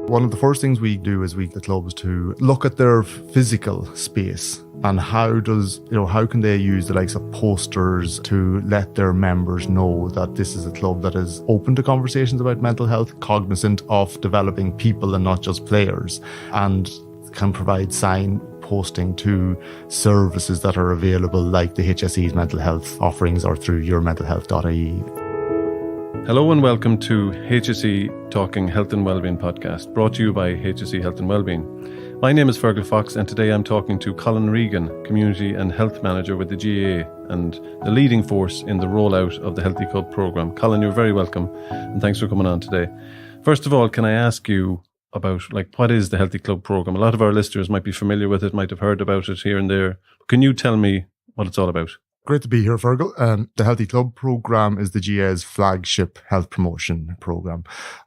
One of the first things we do is we get clubs to look at their physical space and how can they use the likes of posters to let their members know that this is a club that is open to conversations about mental health, cognizant of developing people and not just players, and can provide signposting to services that are available like the HSE's mental health offerings or through yourmentalhealth.ie. Hello and welcome to HSE Talking Health and Wellbeing podcast, brought to you by HSE Health and Wellbeing. My name is Fergal Fox, and today I'm talking to Colin Regan, Community and Health Manager with the GAA and the leading force in the rollout of the Healthy Club programme. Colin, you're very welcome, and thanks for coming on today. First of all, can I ask you about what is the Healthy Club programme? A lot of our listeners might be familiar with it, might have heard about it here and there. Can you tell me what it's all about? Great to be here, Fergal. The Healthy Club programme is the GAA's flagship health promotion programme.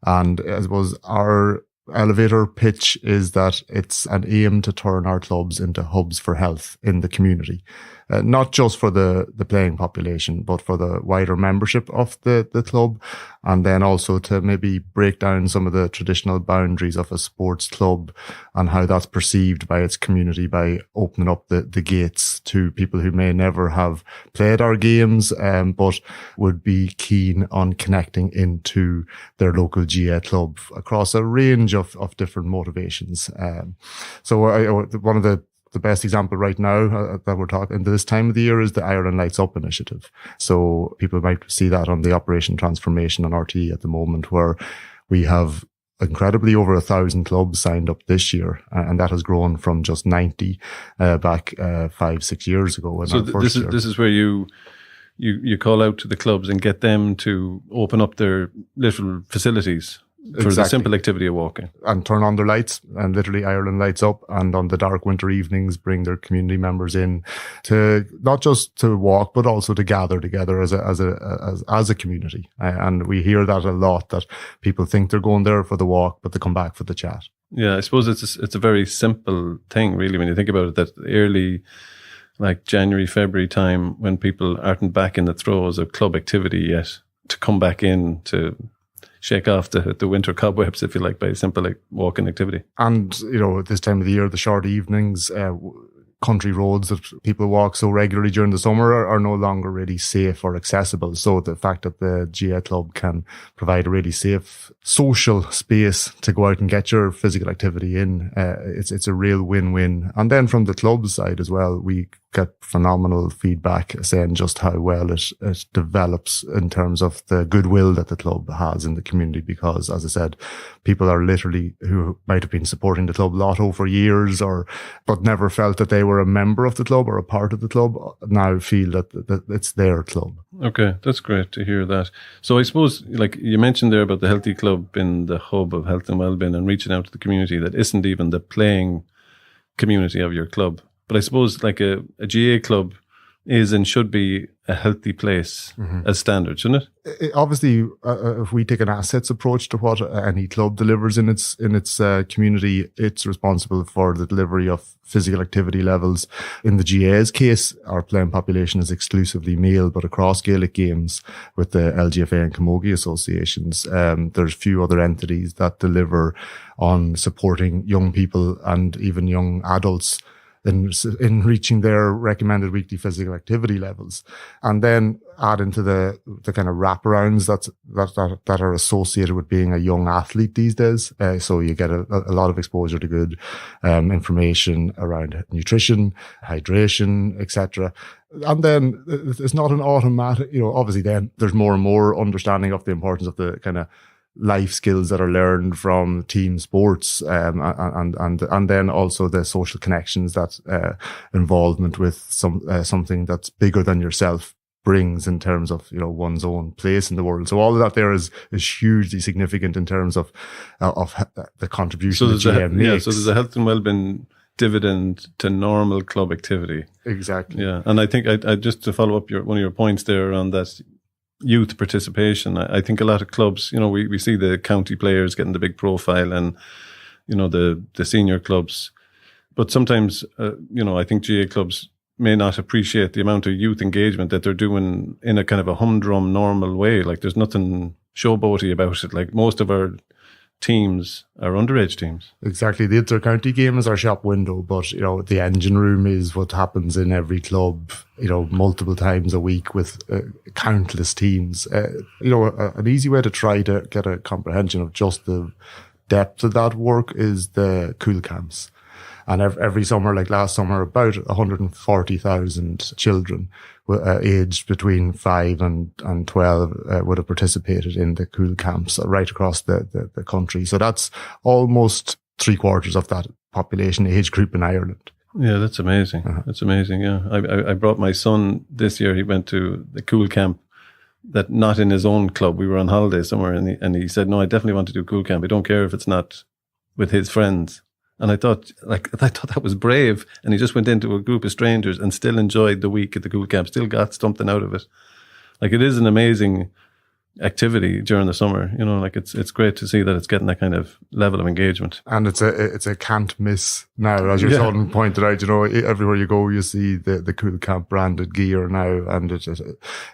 And I suppose our elevator pitch is that it's an aim to turn our clubs into hubs for health in the community. Not just for the playing population, but for the wider membership of the club. And then also to maybe break down some of the traditional boundaries of a sports club and how that's perceived by its community by opening up the gates to people who may never have played our games, but would be keen on connecting into their local GAA club across a range of different motivations. One of the best example right now that we're talking this time of the year is the Ireland Lights Up initiative. So people might see that on the Operation Transformation on RTE at the moment, where we have incredibly over 1,000 clubs signed up this year, and that has grown from just 90 back 5-6 years ago. So this is where you call out to the clubs and get them to open up their little facilities for the simple activity of walking. And turn on their lights, and literally Ireland Lights Up, and on the dark winter evenings bring their community members in to not just to walk, but also to gather together as a community. And we hear that a lot, that people think they're going there for the walk, but they come back for the chat. Yeah, I suppose it's a very simple thing, really, when you think about it, that early, like January, February time, when people aren't back in the throes of club activity yet, to come back in to shake off the winter cobwebs, if you like, by simple walking activity. And, this time of the year, the short evenings, country roads that people walk so regularly during the summer are no longer really safe or accessible. So the fact that the GAA club can provide a really safe social space to go out and get your physical activity in, it's a real win-win. And then from the club side as well, we get phenomenal feedback saying just how well it develops in terms of the goodwill that the club has in the community, because, as I said, people are literally who might have been supporting the club lotto for years but never felt that they were a member of the club or a part of the club, now feel that it's their club. Okay, that's great to hear that. So I suppose, you mentioned there about the Healthy Club being the hub of health and wellbeing and reaching out to the community that isn't even the playing community of your club. But I suppose a GAA club is and should be a healthy place as standard, shouldn't it? Obviously, if we take an assets approach to what any club delivers in its community, it's responsible for the delivery of physical activity levels. In the GAA's case, our playing population is exclusively male, but across Gaelic games with the LGFA and Camogie associations, there's few other entities that deliver on supporting young people and even young adults in reaching their recommended weekly physical activity levels, and then add into the kind of wraparounds that are associated with being a young athlete these days. So you get a lot of exposure to good information around nutrition, hydration, etc. And then it's not an automatic, obviously then there's more and more understanding of the importance of the kind of life skills that are learned from team sports, and then also the social connections that involvement with something that's bigger than yourself brings in terms of one's own place in the world. So all of that there is hugely significant in terms of the contribution that GAA makes. So there's a health and wellbeing dividend to normal club activity. Exactly. Yeah, and I think I just to follow up one of your points there on that youth participation. I think a lot of clubs, we see the county players getting the big profile and, the senior clubs. But sometimes, I think GAA clubs may not appreciate the amount of youth engagement that they're doing in a kind of a humdrum, normal way. Like there's nothing showboaty about it. Like most of our teams are underage teams. Exactly. The inter-county game is our shop window, but, you know, the engine room is what happens in every club, you know, multiple times a week with countless teams. You know, an easy way to try to get a comprehension of just the depth of that work is the cool camps. And every summer, like last summer, about 140,000 children aged between 5 and 12 would have participated in the cool camps right across the country. So that's almost 3/4 of that population age group in Ireland. Yeah, that's amazing. That's amazing. Yeah, I brought my son this year. He went to the cool camp, that not in his own club. We were on holiday somewhere, and he said, "No, I definitely want to do cool camp. I don't care if it's not with his friends." And I thought that was brave. And he just went into a group of strangers and still enjoyed the week at the cool camp, still got something out of it. Like, it is an amazing activity during the summer, you know, like it's great to see that it's getting that kind of level of engagement. And it's a can't miss now, as your son pointed out. You know, everywhere you go, you see the cool camp branded gear now, and it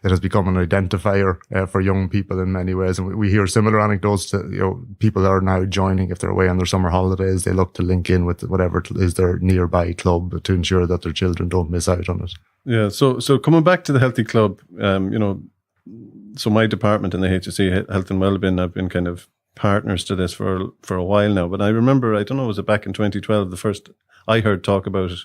has become an identifier for young people in many ways. And we hear similar anecdotes to, you know, people are now joining if they're away on their summer holidays. They look to link in with whatever is their nearby club to ensure that their children don't miss out on it. Yeah. So coming back to the Healthy Club, you know, so my department in the HSE, Health and Wellbeing, I've been kind of partners to this for a while now. But I remember, I don't know, was it back in 2012, the first I heard talk about it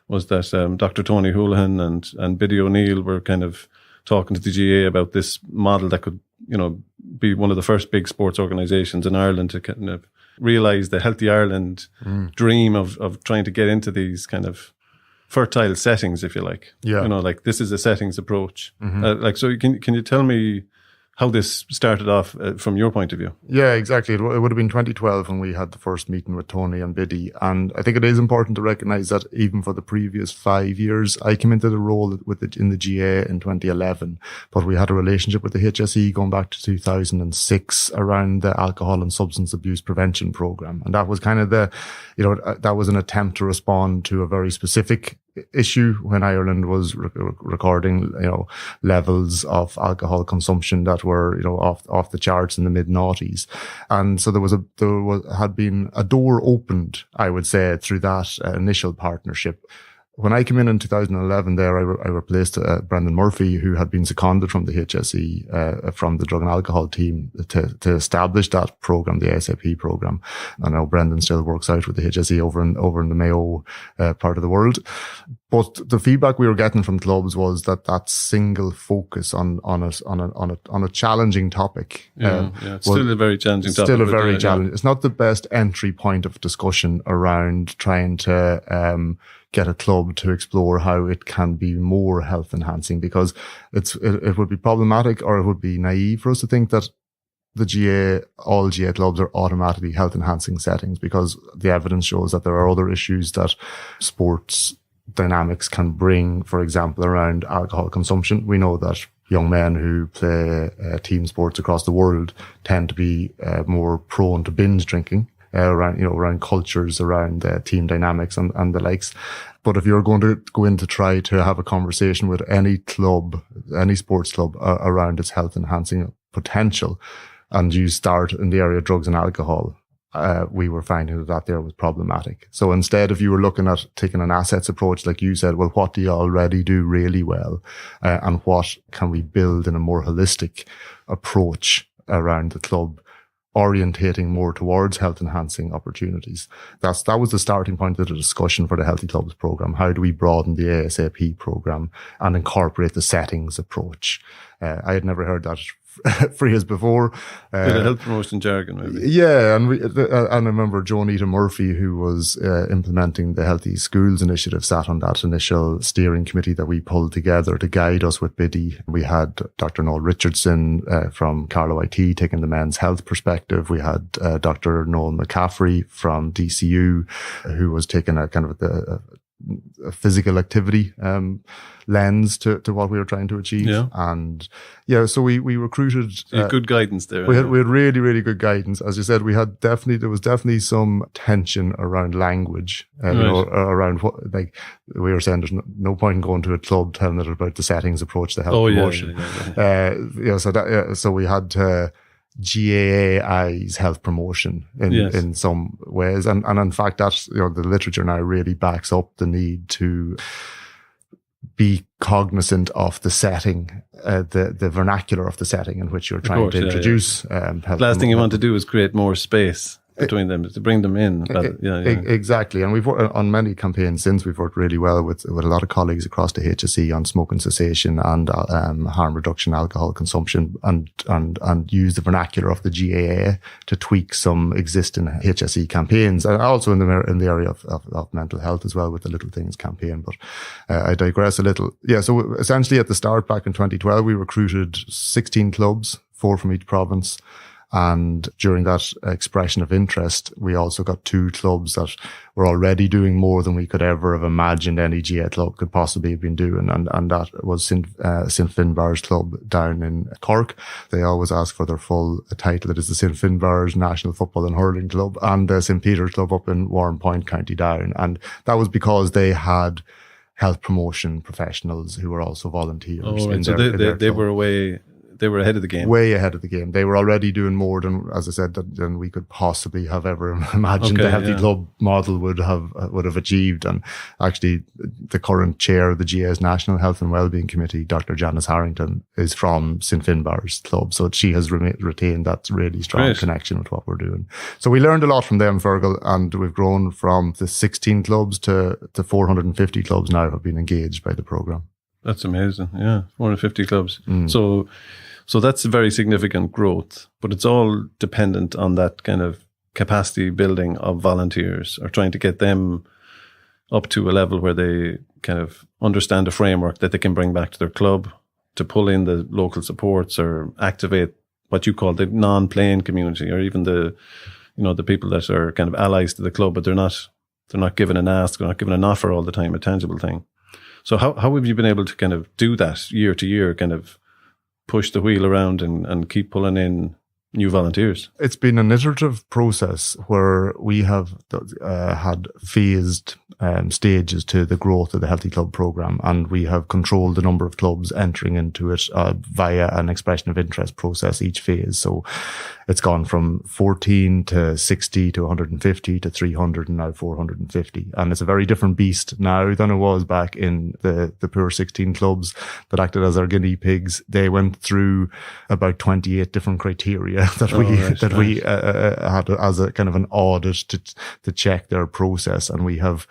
was that Dr. Tony Houlihan and Biddy O'Neill were kind of talking to the GAA about this model that could, you know, be one of the first big sports organisations in Ireland to kind of realise the Healthy Ireland dream of trying to get into these kind of fertile settings, if you like. Yeah. You know, like, this is a settings approach. So can you tell me how this started off from your point of view? Yeah, exactly. It would have been 2012 when we had the first meeting with Tony and Biddy. And I think it is important to recognise that even for the previous 5 years, I came into the role in the GAA in 2011, but we had a relationship with the HSE going back to 2006 around the alcohol and substance abuse prevention programme. And that was kind of that was an attempt to respond to a very specific issue when Ireland was recording, you know, levels of alcohol consumption that were, you know, off the charts in the mid-noughties. And so there had been a door opened, I would say, through that initial partnership. When I came in 2011 there, I replaced Brendan Murphy, who had been seconded from the HSE, from the drug and alcohol team to establish that program, the ASAP program. I know Brendan still works out with the HSE over in the Mayo part of the world. But the feedback we were getting from clubs was that single focus on a challenging topic. It's still a very challenging topic. Still a very challenging. It's not the best entry point of discussion around trying to get a club to explore how it can be more health enhancing, because it would be problematic, or it would be naive for us to think that all GAA clubs are automatically health enhancing settings, because the evidence shows that there are other issues that sports dynamics can bring, for example, around alcohol consumption. We know that young men who play team sports across the world tend to be more prone to binge drinking. Around cultures, around team dynamics and the likes. But if you're going to go in to try to have a conversation with any club, any sports club around its health enhancing potential, and you start in the area of drugs and alcohol, we were finding that there was problematic. So instead, if you were looking at taking an assets approach, like you said, well, what do you already do really well? And what can we build in a more holistic approach around the club, orientating more towards health enhancing opportunities? That was the starting point of the discussion for the Healthy Clubs program. How do we broaden the ASAP program and incorporate the settings approach? I had never heard that phrase before. Bit of health promotion jargon, maybe. Yeah, and I remember Jonita Murphy, who was implementing the Healthy Schools initiative, sat on that initial steering committee that we pulled together to guide us with Biddy. We had Dr. Noel Richardson from Carlow IT taking the men's health perspective. We had Dr. Noel McCaffrey from DCU, who was taking a kind of a physical activity lens to what we were trying to achieve. Yeah. And so we recruited. Good guidance there. We had really, really good guidance. As you said, there was definitely some tension around language, around what, like we were saying, there's no point in going to a club telling it about the settings approach to health promotion. Yeah. So we had to GAA's health promotion in some ways. And in fact, that's, the literature now really backs up the need to be cognizant of the setting, the vernacular of the setting in which you're trying to introduce health. The last thing you want to do is create more space between them, to bring them in. Exactly. And we've worked on many campaigns since. We've worked really well with a lot of colleagues across the HSE on smoking cessation and harm reduction, alcohol consumption, and use the vernacular of the GAA to tweak some existing HSE campaigns, and also in the area of mental health as well with the Little Things campaign. But I digress a little. Yeah, so essentially at the start back in 2012, we recruited 16 clubs, 4 from each province. And during that expression of interest, we also got 2 clubs that were already doing more than we could ever have imagined any GAA club could possibly have been doing. And that was St Finbarr's club down in Cork. They always ask for their full title. It is the St Finbarr's National Football and Hurling Club, and the St Peter's Club up in Warrenpoint, County Down. And that was because they had health promotion professionals who were also volunteers. Oh, right. So they were away. They were ahead of the game. Way ahead of the game. They were already doing more than, as I said, than we could possibly have ever imagined the Healthy Club model would have achieved. And actually, the current chair of the GAA's National Health and Wellbeing Committee, Dr. Janice Harrington, is from St Finbarr's club. So she has retained that really strong connection with what we're doing. So we learned a lot from them, Fergal, and we've grown from the 16 clubs to 450 clubs now have been engaged by the programme. That's amazing. Yeah, 450 clubs. So that's a very significant growth, but it's all dependent on that kind of capacity building of volunteers, or trying to get them up to a level where they kind of understand a framework that they can bring back to their club, to pull in the local supports or activate what you call the non-playing community, or even the people that are kind of allies to the club, but they're not given an ask, they're not given an offer all the time, a tangible thing. So how have you been able to kind of do that year to year, kind of push the wheel around and keep pulling in new volunteers? It's been an iterative process where we have had phased stages to the growth of the Healthy Club programme, and we have controlled the number of clubs entering into it via an expression of interest process each phase. So it's gone from 14 to 60 to 150 to 300 and now 450. And it's a very different beast now than it was back in the poor 16 clubs that acted as our guinea pigs. They went through about 28 different criteria that we had as a kind of an audit to check their process. And we have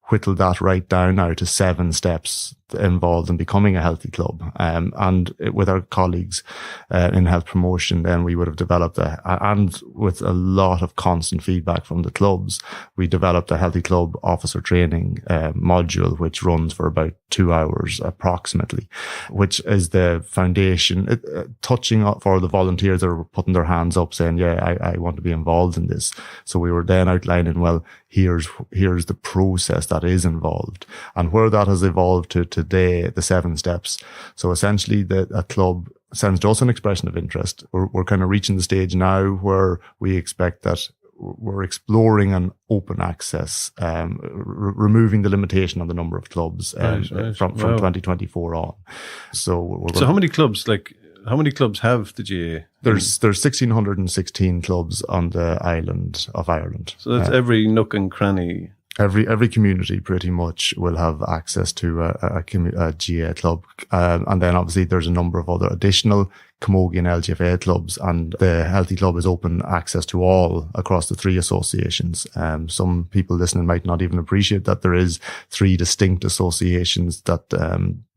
whittled that right down now to 7 steps involved in becoming a healthy club. And with our colleagues in health promotion, then we would have developed and with a lot of constant feedback from the clubs, we developed a healthy club officer training module, which runs for about 2 hours approximately, which is the foundation, touching up for the volunteers that are putting their hands up saying, I want to be involved in this. So we were then outlining, well, here's the process that is involved, and where that has evolved to today, the 7 steps. So essentially a club sends to us an expression of interest. We're kind of reaching the stage now where we expect that we're exploring an open access, removing the limitation on the number of clubs from 2024 on. So how many clubs have the GAA? There's 1,616 clubs on the island of Ireland. So that's every nook and cranny. Every community pretty much will have access to a GAA club. And then obviously there's a number of other additional Camogie and LGFA clubs, and the Healthy Club is open access to all across the 3 associations. Some people listening might not even appreciate that there is 3 distinct associations that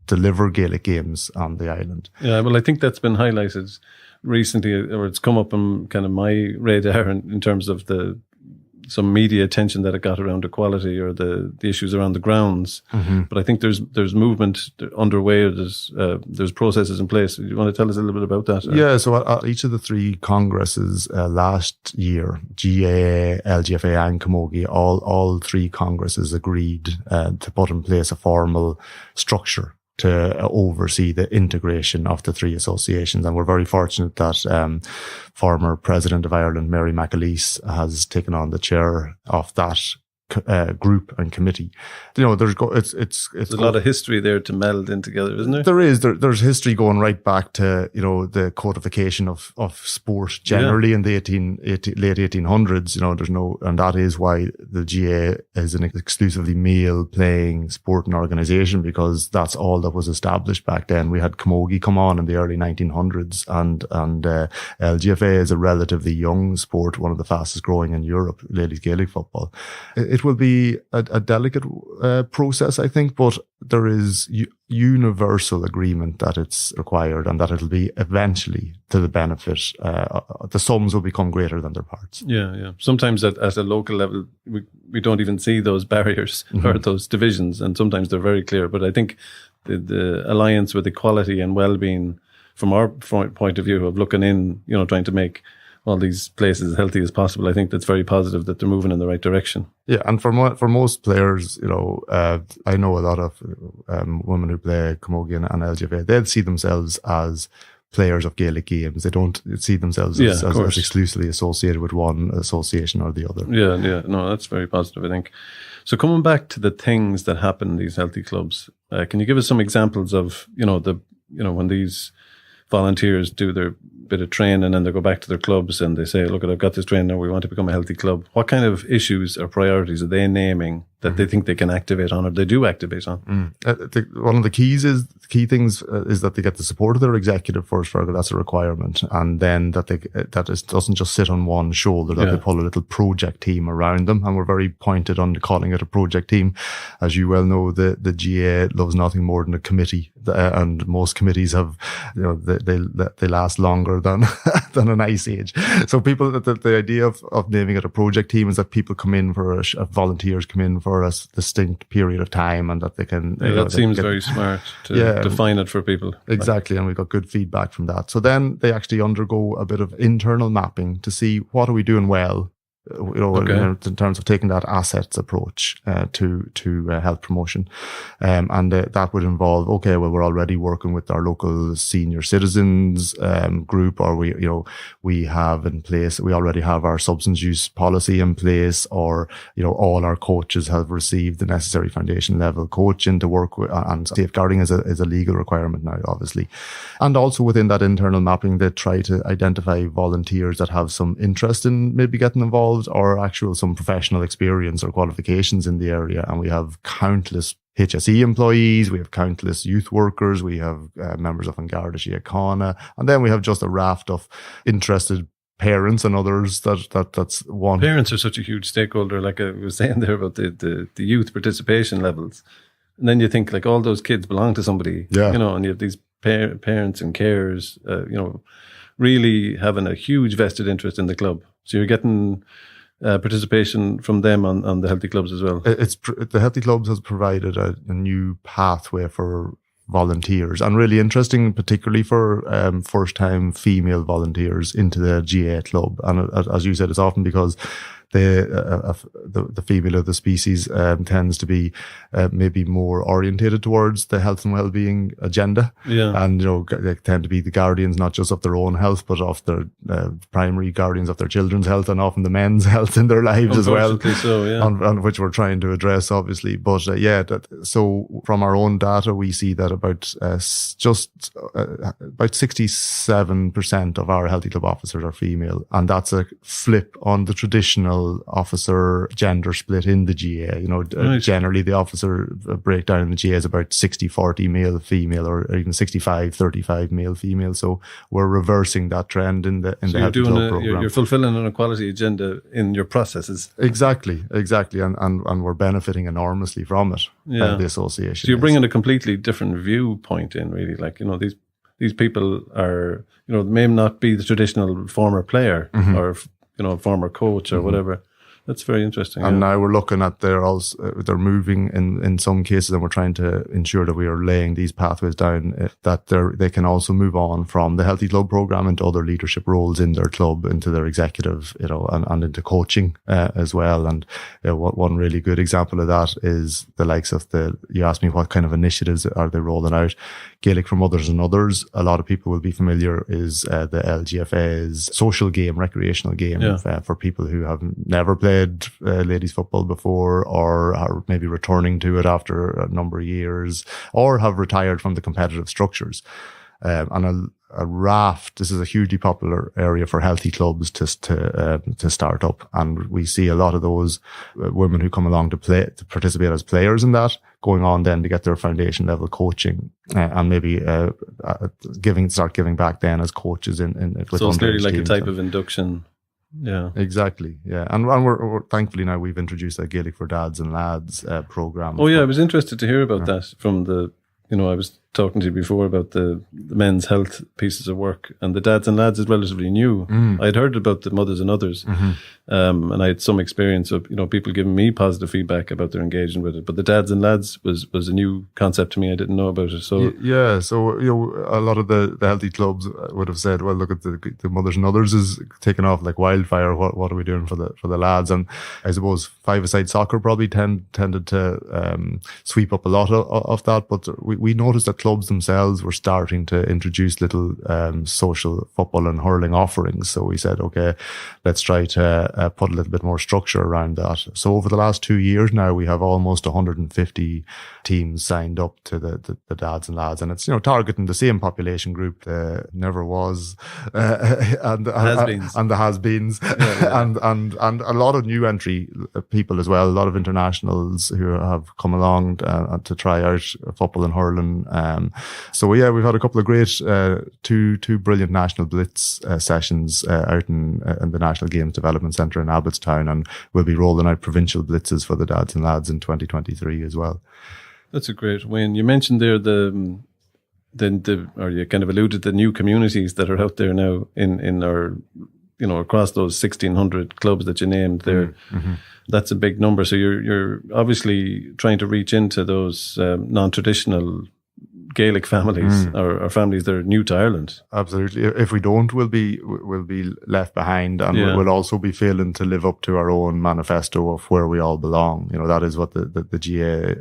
deliver Gaelic games on the island. Yeah, well, I think that's been highlighted recently, or it's come up on kind of my radar in terms of some media attention that it got around equality or the issues around the grounds. Mm-hmm. But I think there's movement underway. There's processes in place. Do you want to tell us a little bit about that? Yeah. So at each of the 3 congresses last year, GAA, LGFA, and Camogie, all 3 congresses agreed to put in place a formal structure to oversee the integration of the 3 associations. And we're very fortunate that former President of Ireland, Mary McAleese, has taken on the chair of that group and committee. There's a lot of history there to meld in together, isn't there? There is. There's history going right back to the codification of sport generally in the late 1800s. And that is why the GAA is an exclusively male playing sporting organisation, because that's all that was established back then. We had camogie come on in the early 1900s, and LGFA is a relatively young sport, one of the fastest growing in Europe, ladies Gaelic football. It will be a delicate process, I think, but there is universal agreement that it's required and that it'll be eventually to the benefit. The sums will become greater than their parts. Yeah. Sometimes at a local level, we don't even see those barriers or those divisions, and sometimes they're very clear. But I think the alliance with equality and well-being, from our point of view of looking in, trying to make all these places as healthy as possible, I think that's very positive that they're moving in the right direction. Yeah, and for most players, I know a lot of women who play camogie and LGFA. They'd see themselves as players of Gaelic games. They don't see themselves as exclusively associated with one association or the other. Yeah. No, that's very positive, I think. So coming back to the things that happen in these healthy clubs, can you give us some examples of when these volunteers do their bit of training and they go back to their clubs and they say, look, I've got this training now, we want to become a healthy club. What kind of issues or priorities are they naming that they think they can activate on, or they do activate on? One of the key things is that they get the support of their executive first, Fergal. That's a requirement. And then that it doesn't just sit on one shoulder, that they pull a little project team around them. And we're very pointed on calling it a project team. As you well know, the GAA loves nothing more than a committee. And most committees have, they last longer than an ice age. So the idea of naming it a project team is that people come in volunteers come in for a distinct period of time, and that they can. That seems very smart to define it for people. Exactly, and we got good feedback from that. So then they actually undergo a bit of internal mapping to see what are we doing well. In terms of taking that assets approach to health promotion, and that would involve, we're already working with our local senior citizens group, or we have in place, we already have our substance use policy in place, or all our coaches have received the necessary foundation level coaching to work with, and safeguarding is a legal requirement now, obviously. And also within that internal mapping, they try to identify volunteers that have some interest in maybe getting involved, or some professional experience or qualifications in the area. And we have countless HSE employees, we have countless youth workers, we have members of An Garda Síochána, and then we have just a raft of interested parents and others that's one. Parents are such a huge stakeholder, like I was saying there about the youth participation levels. And then you think like all those kids belong to somebody, and you have these parents and carers, really having a huge vested interest in the club. So you're getting participation from them on the healthy clubs as well. The healthy clubs has provided a new pathway for volunteers, and really interesting, particularly for first-time female volunteers into the GAA club. And as you said, it's often because the female of the species tends to be maybe more orientated towards the health and well-being agenda. Yeah. And, they tend to be the guardians, not just of their own health, but of their primary guardians of their children's health, and often the men's health in their lives as well. So, yeah. On which we're trying to address, obviously. But so from our own data, we see that about 67% of our healthy club officers are female. And that's a flip on the traditional officer gender split in the GAA. Nice. Generally the officer breakdown in the GAA is about 60-40 male-female, or even 65-35 male-female. So we're reversing that trend in the healthy club program. You're fulfilling an equality agenda in your processes. Exactly. And we're benefiting enormously from it. The association. So you're bringing a completely different viewpoint in, really. Like, these people are, may not be the traditional former player, or former coach or whatever. That's very interesting. And now we're looking at they're moving in some cases, and we're trying to ensure that we are laying these pathways down, that they can also move on from the Healthy Club program into other leadership roles in their club, into their executive, and into coaching as well. And one really good example of that is the likes of you asked me what kind of initiatives are they rolling out. Gaelic for Mothers and Others, a lot of people will be familiar, is the LGFA's social game, recreational game for people who have never played ladies football before, or are maybe returning to it after a number of years, or have retired from the competitive structures. And a raft. This is a hugely popular area for healthy clubs to start up, and we see a lot of those women who come along to participate as players in that, going on then to get their foundation level coaching and maybe start giving back then as coaches in with. So it's clearly like a type of induction. Yeah, exactly. Yeah, and we're thankfully now we've introduced a Gaelic for Dads and Lads program. Oh yeah, I was interested to hear about that from the. I was talking to you before about the men's health pieces of work, and the Dads and Lads is relatively new. I'd heard about the Mothers and Others, and I had some experience of people giving me positive feedback about their engagement with it. But the Dads and Lads was a new concept to me. I didn't know about it. So so a lot of the healthy clubs would have said, well, look at the Mothers and Others is taking off like wildfire. What are we doing for the lads? And I suppose five-a-side soccer probably tended to sweep up a lot of that, but we noticed that clubs themselves were starting to introduce little social football and hurling offerings. So we said, okay, let's try to put a little bit more structure around that. So over the last 2 years now, we have almost 150 teams signed up to the Dads and Lads, and it's targeting the same population group, the never was and the has-beens, and a lot of new entry people as well, a lot of internationals who have come along to try out football and hurling. So yeah, we've had a couple of great two brilliant National Blitz sessions out in the National Games Development Centre in Abbottstown, and we'll be rolling out provincial blitzes for the Dads and Lads in 2023 as well. That's a great win. You mentioned there or you kind of alluded to the new communities that are out there now in our across those 1,600 clubs that you named there. That's a big number. So you're obviously trying to reach into those non-traditional Gaelic families or families that are new to Ireland. Absolutely. If we don't, we'll be left behind, and we'll also be failing to live up to our own manifesto of where we all belong. That is what the GAA,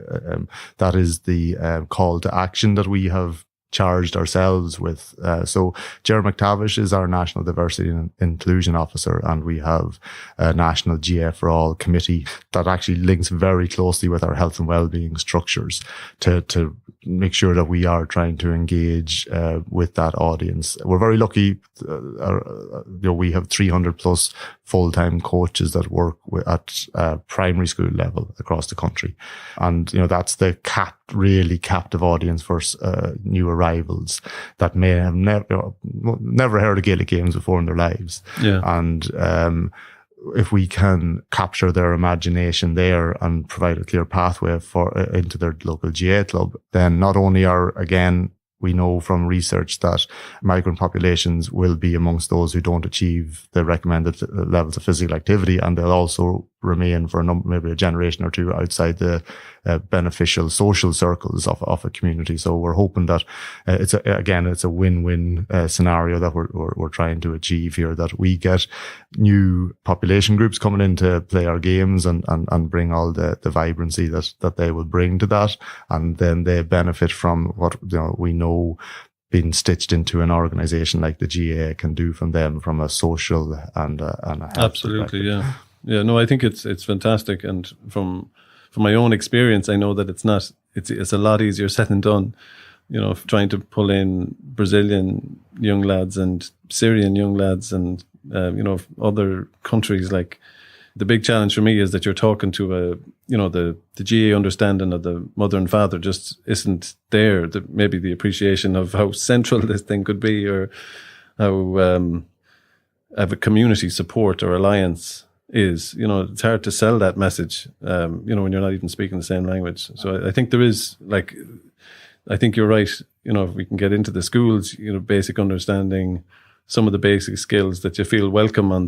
that is the call to action that we have charged ourselves with. So Ger McTavish is our National Diversity and Inclusion Officer, and we have a National GA for All committee that actually links very closely with our health and wellbeing structures to make sure that we are trying to engage with that audience. We're very lucky. We have 300 plus full-time coaches that work at primary school level across the country, and that's the really captive audience for new arrivals that may have never heard of Gaelic games before in their lives. And if we can capture their imagination there and provide a clear pathway into their local GA club, then not only we know from research that migrant populations will be amongst those who don't achieve the recommended levels of physical activity, and they'll also remain for maybe a generation or two outside the beneficial social circles of a community. So we're hoping that it's a win-win scenario that we're trying to achieve here, that we get new population groups coming in to play our games and bring all the vibrancy that they will bring to that, and then they benefit from what we know being stitched into an organisation like the GAA can do from them, from a social and a health absolutely perspective. Yeah, no, I think it's fantastic, and from my own experience, I know that it's a lot easier said than done. Trying to pull in Brazilian young lads and Syrian young lads and other countries. Like, the big challenge for me is that you're talking to the GAA understanding of the mother and father just isn't there. Maybe the appreciation of how central this thing could be, or how have a community support or alliance is. It's hard to sell that message, when you're not even speaking the same language. So I think there is, I think you're right. If we can get into the schools, basic understanding, some of the basic skills that you feel welcome on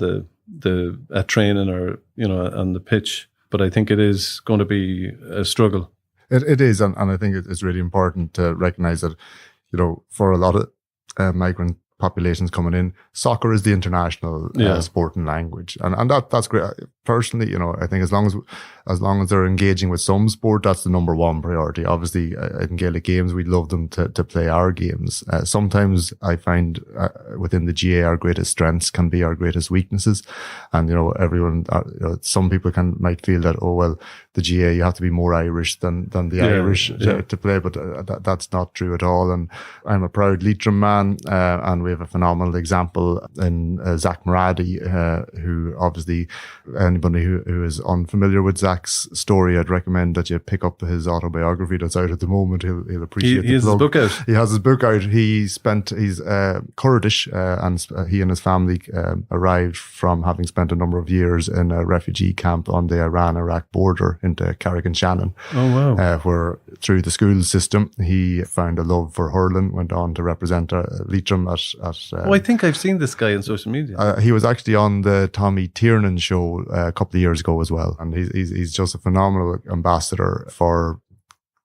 at training or, on the pitch. But I think it is going to be a struggle. It is. And I think it's really important to recognize that, for a lot of migrant populations coming in, soccer is the international sport and language, and that's great. personally, I think as long as they're engaging with some sport, that's the number one priority. Obviously, in Gaelic games, we'd love them to play our games. Sometimes I find within the GAA, our greatest strengths can be our greatest weaknesses. And, everyone, some people might feel that, oh, well, the GAA, you have to be more Irish than the Irish to play, but that's not true at all. And I'm a proud Leitrim man, and we have a phenomenal example in Zach Maradi, who obviously, anybody who is unfamiliar with Zach's story, I'd recommend that you pick up his autobiography that's out at the moment. He'll appreciate He has his book out. He has his book out. He's Kurdish, and he and his family arrived from having spent a number of years in a refugee camp on the Iran-Iraq border into Carrick-on-Shannon. Oh, wow. Where through the school system, he found a love for hurling, went on to represent Leitrim at I think I've seen this guy on social media. He was actually on the Tommy Tiernan show a couple of years ago as well. And he's just a phenomenal ambassador for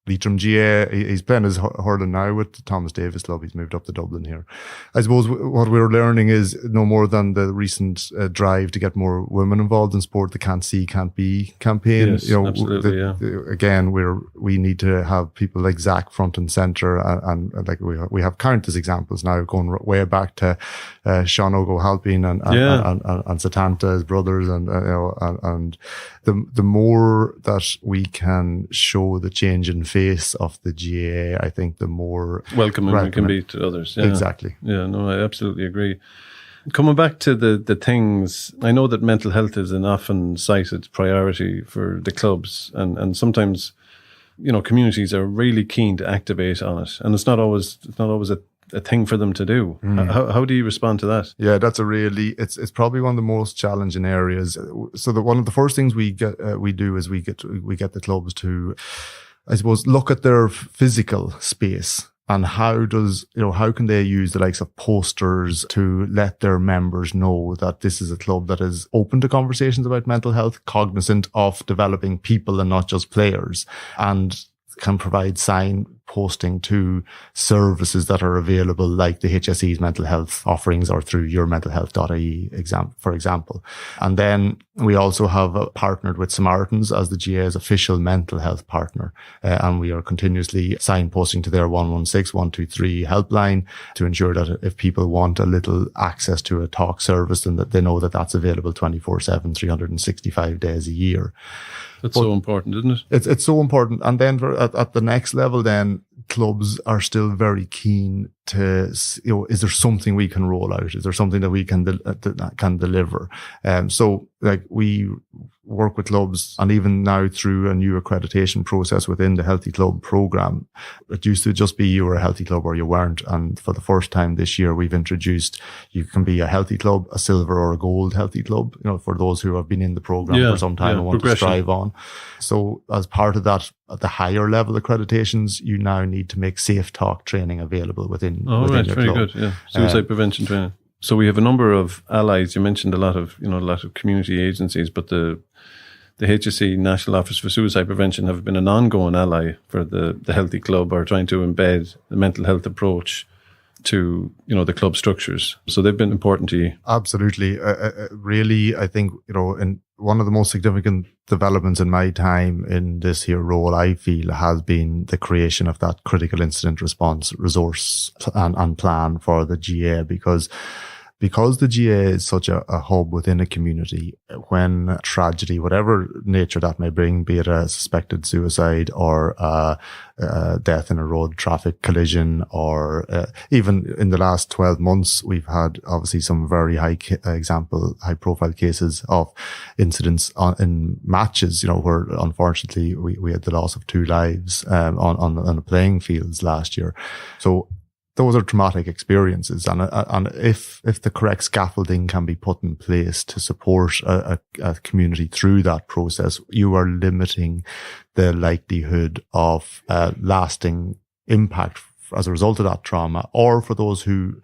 Leitrim GAA. He's playing his hurling now with the Thomas Davis Club. He's moved up to Dublin here. I suppose what we're learning is no more than the recent drive to get more women involved in sport, the Can't See, Can't Be campaign. Yes, absolutely, Again, we need to have people like Zach front and centre, and like we have countless examples now going way back to Sean O'Halpin and Satanta, his brothers, and the more that we can show the change in face of the GAA, I think the more welcoming we can be to others. Yeah. Exactly. Yeah, no, I absolutely agree. Coming back to the things, I know that mental health is an often cited priority for the clubs, and sometimes, communities are really keen to activate on it, and it's not always a thing for them to do. How do you respond to that? Yeah, that's it's probably one of the most challenging areas. So one of the first things we get the clubs to, I suppose, look at their physical space and how can they use the likes of posters to let their members know that this is a club that is open to conversations about mental health, cognizant of developing people and not just players, and can provide signposting to services that are available, like the HSE's mental health offerings or through yourmentalhealth.ie, for example. And then we also have partnered with Samaritans as the GAA's official mental health partner. And we are continuously signposting to their 116 123 helpline to ensure that if people want a little access to a talk service, then that they know that that's available 24/7, 365 days a year. That's so important, isn't it? It's so important. And then at the next level, then clubs are still very keen to, is there something we can roll out? Is there something that we can deliver? So like we work with clubs, and even now through a new accreditation process within the Healthy Club program, it used to just be you were a healthy club or you weren't. And for the first time this year, we've introduced, you can be a healthy club, a silver or a gold healthy club, for those who have been in the program for some time and want to strive on. So as part of that, at the higher level accreditations, you now need to make safe talk training available within your very club. Good. Yeah, suicide prevention training. So we have a number of allies. You mentioned a lot of community agencies, but the HSE National Office for Suicide Prevention have been an ongoing ally for the Healthy Club, or trying to embed the mental health approach to the club structures. So they've been important to you. Absolutely. Really, I think in one of the most significant developments in my time in this here role, I feel, has been the creation of that critical incident response resource and plan for the GAA, because the GAA is such a hub within a community. When tragedy, whatever nature that may bring, be it a suspected suicide or death in a road traffic collision, or even in the last 12 months, we've had obviously some very high profile cases of incidents in matches, where unfortunately we had the loss of 2 lives on the playing fields last year. So those are traumatic experiences, and if the correct scaffolding can be put in place to support a community through that process, you are limiting the likelihood of lasting impact as a result of that trauma, or for those who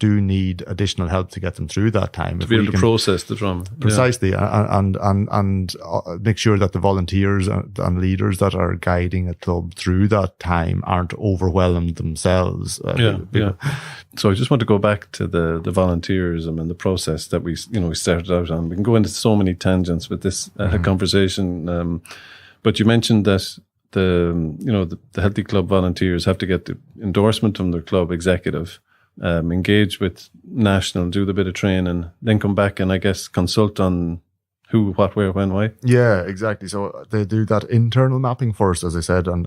do need additional help to get them through that time. To be able to process the trauma. Precisely, and make sure that the volunteers and leaders that are guiding a club through that time aren't overwhelmed themselves. So I just want to go back to the volunteerism and the process that we started out on. We can go into so many tangents with this conversation, but you mentioned that the Healthy Club volunteers have to get the endorsement from their club executive, engage with national, do the bit of training, then come back and I guess consult on who, what, where, when, why. Yeah, exactly. So they do that internal mapping first, as I said, and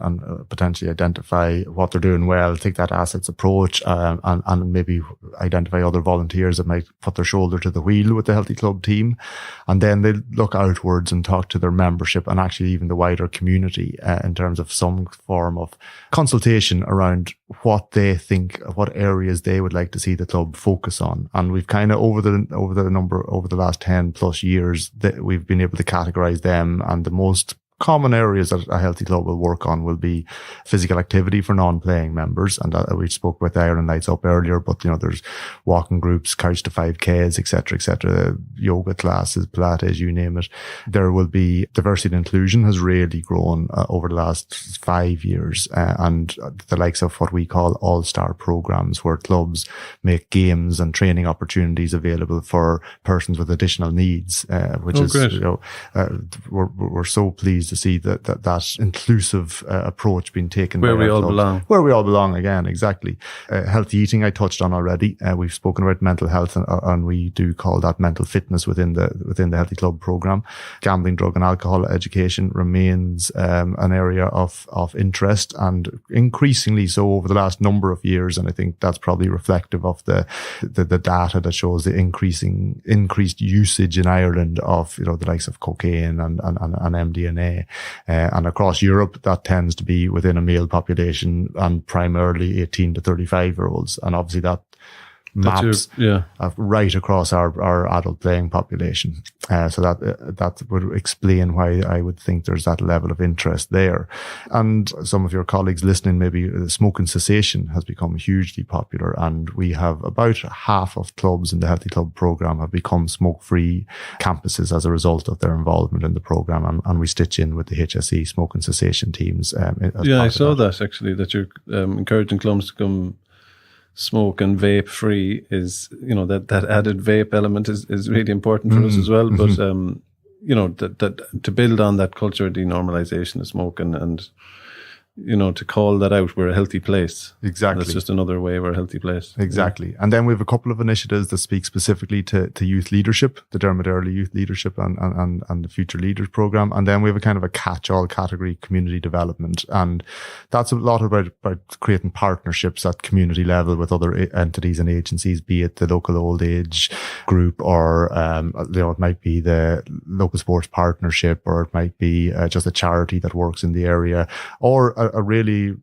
potentially identify what they're doing well, take that assets approach, and maybe identify other volunteers that might put their shoulder to the wheel with the Healthy Club team. And then they look outwards and talk to their membership and actually even the wider community in terms of some form of consultation around what they think, what areas they would like to see the club focus on. And we've kind of over the last 10 plus years that we've been able to categorize them, and the most common areas that a Healthy Club will work on will be physical activity for non-playing members, and we spoke with Iron Nights Up earlier, but there's walking groups, couch to 5Ks, etc., yoga classes, Pilates, you name it. There will be diversity and inclusion has really grown over the last 5 years, and the likes of what we call all-star programs, where clubs make games and training opportunities available for persons with additional needs, which is great. We're so pleased to see that inclusive approach being taken where by we all belong. Where we all belong, again, exactly. Healthy eating I touched on already. We've spoken about mental health, and we do call that mental fitness within the Healthy Club program. Gambling, drug and alcohol education remains an area of interest, and increasingly so over the last number of years, and I think that's probably reflective of the data that shows the increased usage in Ireland of the likes of cocaine and MDMA. And across Europe, that tends to be within a male population and primarily 18 to 35 year olds. And obviously that maps right across our adult playing population. So that would explain why I would think there's that level of interest there. And some of your colleagues listening, maybe smoking cessation has become hugely popular, and we have about half of clubs in the Healthy Club program have become smoke-free campuses as a result of their involvement in the program, and we stitch in with the HSE smoking cessation teams. I saw that actually, that you're encouraging clubs to come smoke and vape free. Is that added vape element is really important for us as well. But that to build on that culture of denormalization of smoking, and to call that out, we're a healthy place. Exactly. That's just another way we're a healthy place. Exactly. Yeah. And then we have a couple of initiatives that speak specifically to youth leadership, the Dermot Early Youth Leadership and the Future Leaders Program. And then we have a kind of a catch-all category, community development. And that's a lot about creating partnerships at community level with other entities and agencies, be it the local old age group, or, it might be the local sports partnership, or it might be just a charity that works in the area, or a really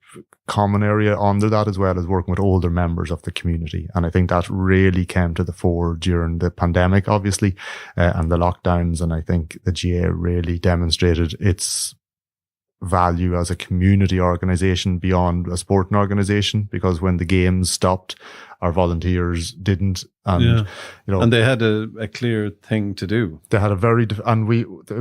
common area under that as well as working with older members of the community. And I think that really came to the fore during the pandemic, obviously, and the lockdowns. And I think the GAA really demonstrated its value as a community organisation beyond a sporting organisation, because when the games stopped, our volunteers didn't. And, and they had a clear thing to do. They had a very, it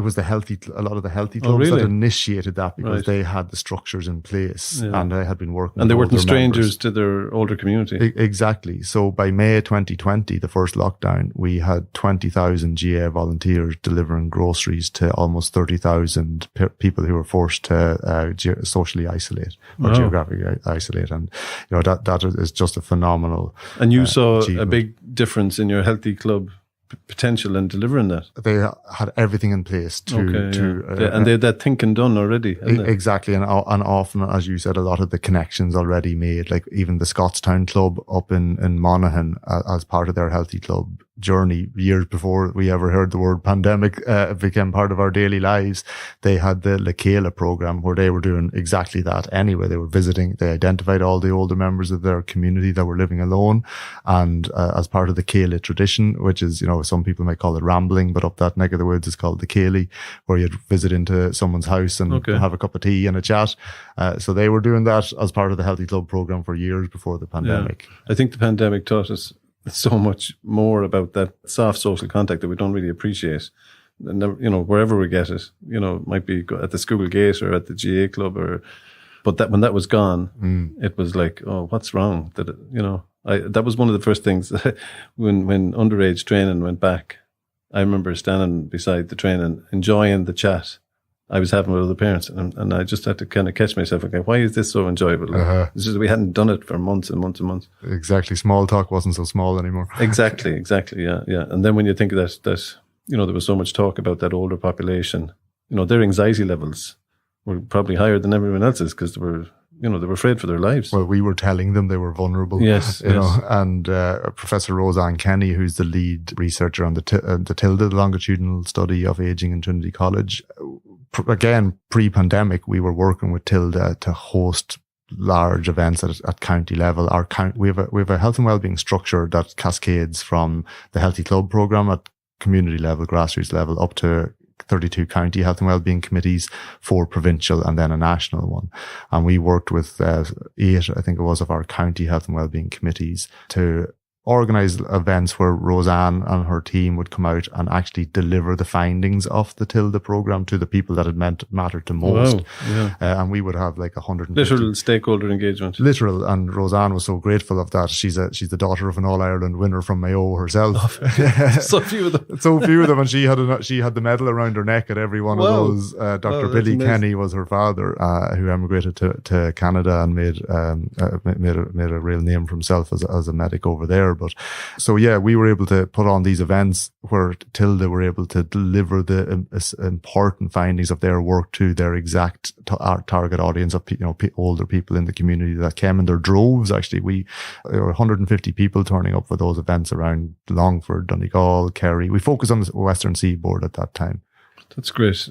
was a lot of the Healthy Clubs that initiated that, because they had the structures in place, and they had been working. And they weren't strangers to their older community. Exactly. So by May 2020, the first lockdown, we had 20,000 GAA volunteers delivering groceries to almost 30,000 people who were forced to socially isolate or geographically isolate. And, that is just a phenomenal. And you saw achievement. A big difference in your Healthy Club potential in delivering that. They had everything in place and they had that thinking done already. Exactly. And often, as you said, a lot of the connections already made, like even the Scottstown Club up in Monaghan, as part of their Healthy Club journey, years before we ever heard the word pandemic became part of our daily lives. They had the Lekela program, where they were doing exactly that anyway. They were visiting, they identified all the older members of their community that were living alone, and as part of the Céile tradition, which is, some people might call it rambling, but up that neck of the woods is called the Céile, where you'd visit into someone's house and have a cup of tea and a chat. So they were doing that as part of the Healthy Club program for years before the pandemic. I think the pandemic taught us so much more about that soft social contact that we don't really appreciate. And, wherever we get it, it might be at the school gate or at the GAA club, but that when that was gone, it was like, oh, what's wrong? That was one of the first things when underage training went back. I remember standing beside the train and enjoying the chat I was having with other parents, and I just had to kind of catch myself. Okay, why is this so enjoyable? It's just we hadn't done it for months and months and months. Exactly, small talk wasn't so small anymore. Exactly, yeah. And then when you think that there was so much talk about that older population, their anxiety levels were probably higher than everyone else's because they were afraid for their lives. Well, we were telling them they were vulnerable. Yes, and Professor Roseanne Kenny, who's the lead researcher on the TILDA, the longitudinal study of aging in Trinity College. Again, pre-pandemic, we were working with TILDA to host large events at county level. We have a health and wellbeing structure that cascades from the Healthy Club program at community level, grassroots level, up to 32 county health and wellbeing committees, 4 provincial, and then a national one. And we worked with 8, I think it was, of our county health and wellbeing committees to organise events where Roseanne and her team would come out and actually deliver the findings of the TILDA programme to the people that it mattered to most. Wow, yeah. And we would have like 150. Literal stakeholder engagement. Literal. And Roseanne was so grateful of that. She's the daughter of an All-Ireland winner from Mayo herself. So few of them. So few of them. And she had the medal around her neck at every one of those. Dr. Billy Kenny was her father, who emigrated to Canada and made a real name for himself as a medic over there. But so yeah, we were able to put on these events where TILDA were able to deliver the important findings of their work to their exact target audience of older people in the community that came in their droves. Actually, there were 150 people turning up for those events around Longford, Donegal, Kerry. We focused on the Western Seaboard at that time. That's great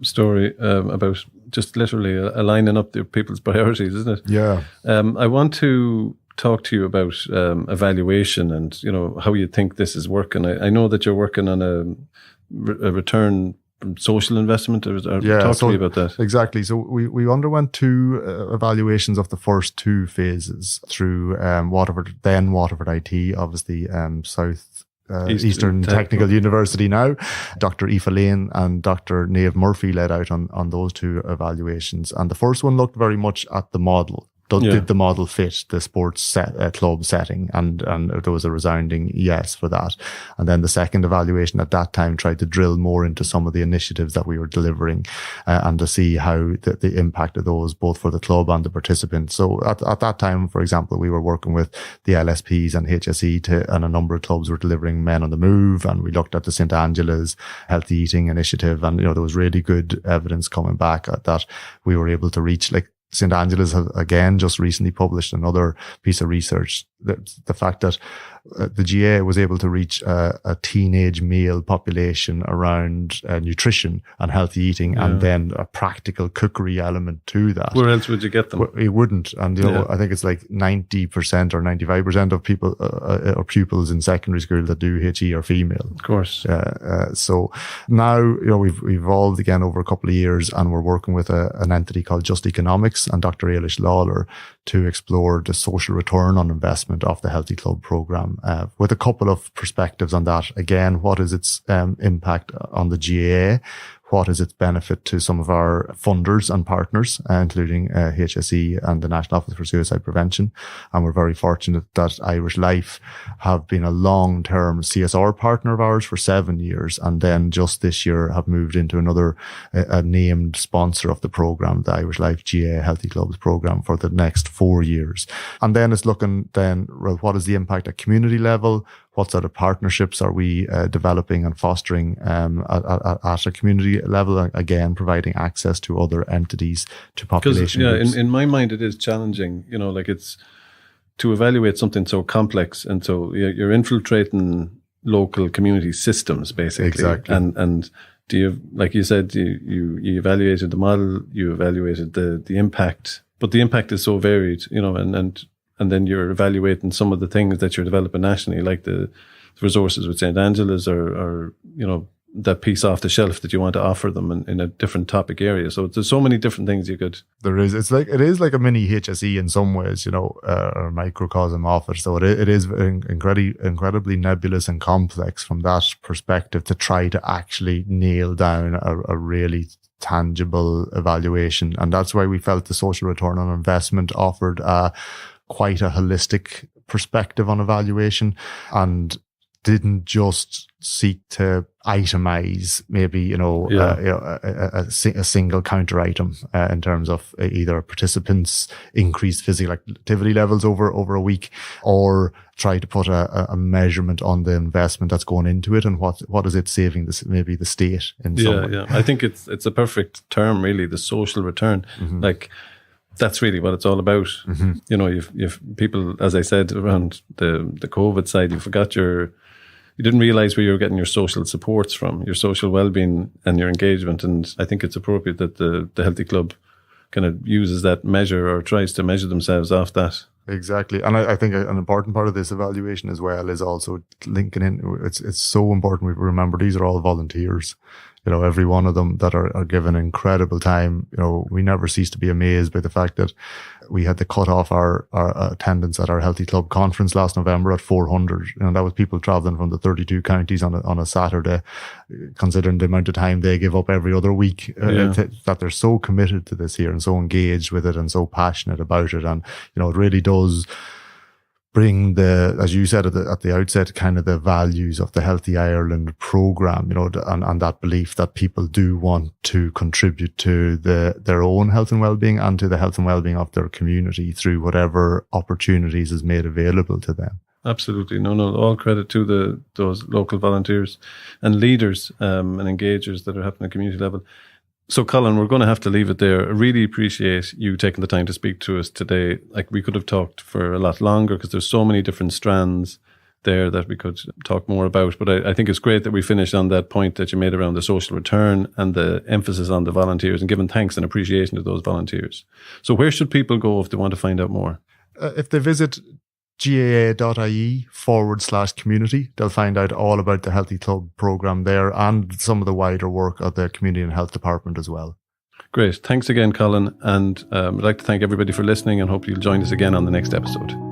story about just literally aligning up the people's priorities, isn't it? Yeah. I want to talk to you about evaluation and how you think this is working. I know that you're working on a return from social investment. Talk to me about that. Exactly. So we underwent 2 evaluations of the first 2 phases through Waterford IT, obviously South Eastern Technical University now. Dr. Aoife Lane and Dr. Niamh Murphy led out on those 2 evaluations. And the first one looked very much at the model. Did the model fit the sports club setting? And there was a resounding yes for that. And then the second evaluation at that time tried to drill more into some of the initiatives that we were delivering and to see how the impact of those, both for the club and the participants. So at that time, for example, we were working with the LSPs and HSE and a number of clubs were delivering Men on the Move. And we looked at the St. Angela's Healthy Eating Initiative. And, there was really good evidence coming back that we were able to reach, like, St. Angela's has again just recently published another piece of research. The fact that the GAA was able to reach a teenage male population around nutrition and healthy eating, and then a practical cookery element to that. Where else would you get them? You wouldn't. And I think it's like 90% or 95% of people or pupils in secondary school that do HE are female. Of course. So now we've evolved again over a couple of years, and we're working with an entity called Just Economics and Dr. Ailish Lawler to explore the social return on investment of the Healthy Club programme, with a couple of perspectives on that. Again, what is its impact on the GAA? What is its benefit to some of our funders and partners, including HSE and the National Office for Suicide Prevention? And we're very fortunate that Irish Life have been a long-term CSR partner of ours for 7 years, and then just this year have moved into another named sponsor of the programme, the Irish Life GAA Healthy Clubs programme, for the next 4 years. And then it's looking then, well, what is the impact at community level? What sort of partnerships are we developing and fostering at a community level? Again, providing access to other entities, to population groups. In my mind, it is challenging. Like it's to evaluate something so complex, and so you're infiltrating local community systems, basically. Exactly. And do you, like you said, you evaluated the model, you evaluated the impact, but the impact is so varied, and then you're evaluating some of the things that you're developing nationally, like the resources with St. Angela's or that piece off the shelf that you want to offer them in a different topic area. So there's so many different things you could. There is. It is like a mini HSE in some ways, or a microcosm of it. So it is incredibly nebulous and complex from that perspective to try to actually nail down a really tangible evaluation. And that's why we felt the social return on investment offered quite a holistic perspective on evaluation, and didn't just seek to itemize maybe, a single counter item in terms of either participants' increased physical activity levels over a week, or try to put a measurement on the investment that's going into it and what is it saving maybe the state in some way. Yeah. I think it's a perfect term, really, the social return. Mm-hmm. Like, that's really what it's all about. Mm-hmm. You've people, as I said, around the COVID side, you didn't realize where you were getting your social supports from, your social well-being and your engagement. And I think it's appropriate that the Healthy Club kind of uses that measure, or tries to measure themselves off that. Exactly. And I think an important part of this evaluation as well is also linking in. It's so important we remember these are all volunteers. Every one of them that are given incredible time. We never cease to be amazed by the fact that we had to cut off our attendance at our Healthy Club conference last November at 400. That was people traveling from the 32 counties on a Saturday, considering the amount of time they give up every other week, that they're so committed to this here and so engaged with it and so passionate about it. And, it really does bring as you said at the outset, kind of the values of the Healthy Ireland program, and that belief that people do want to contribute to their own health and well-being and to the health and well-being of their community through whatever opportunities is made available to them. Absolutely. No, all credit to those local volunteers and leaders and engagers that are happening at community level. So, Colin, we're going to have to leave it there. I really appreciate you taking the time to speak to us today. Like, we could have talked for a lot longer because there's so many different strands there that we could talk more about. But I think it's great that we finished on that point that you made around the social return and the emphasis on the volunteers and giving thanks and appreciation to those volunteers. So where should people go if they want to find out more? If they visit GAA.ie/community, they'll find out all about the Healthy Club program there and some of the wider work of the Community and Health Department as well. Great. Thanks again, Colin. And I'd like to thank everybody for listening and hope you'll join us again on the next episode.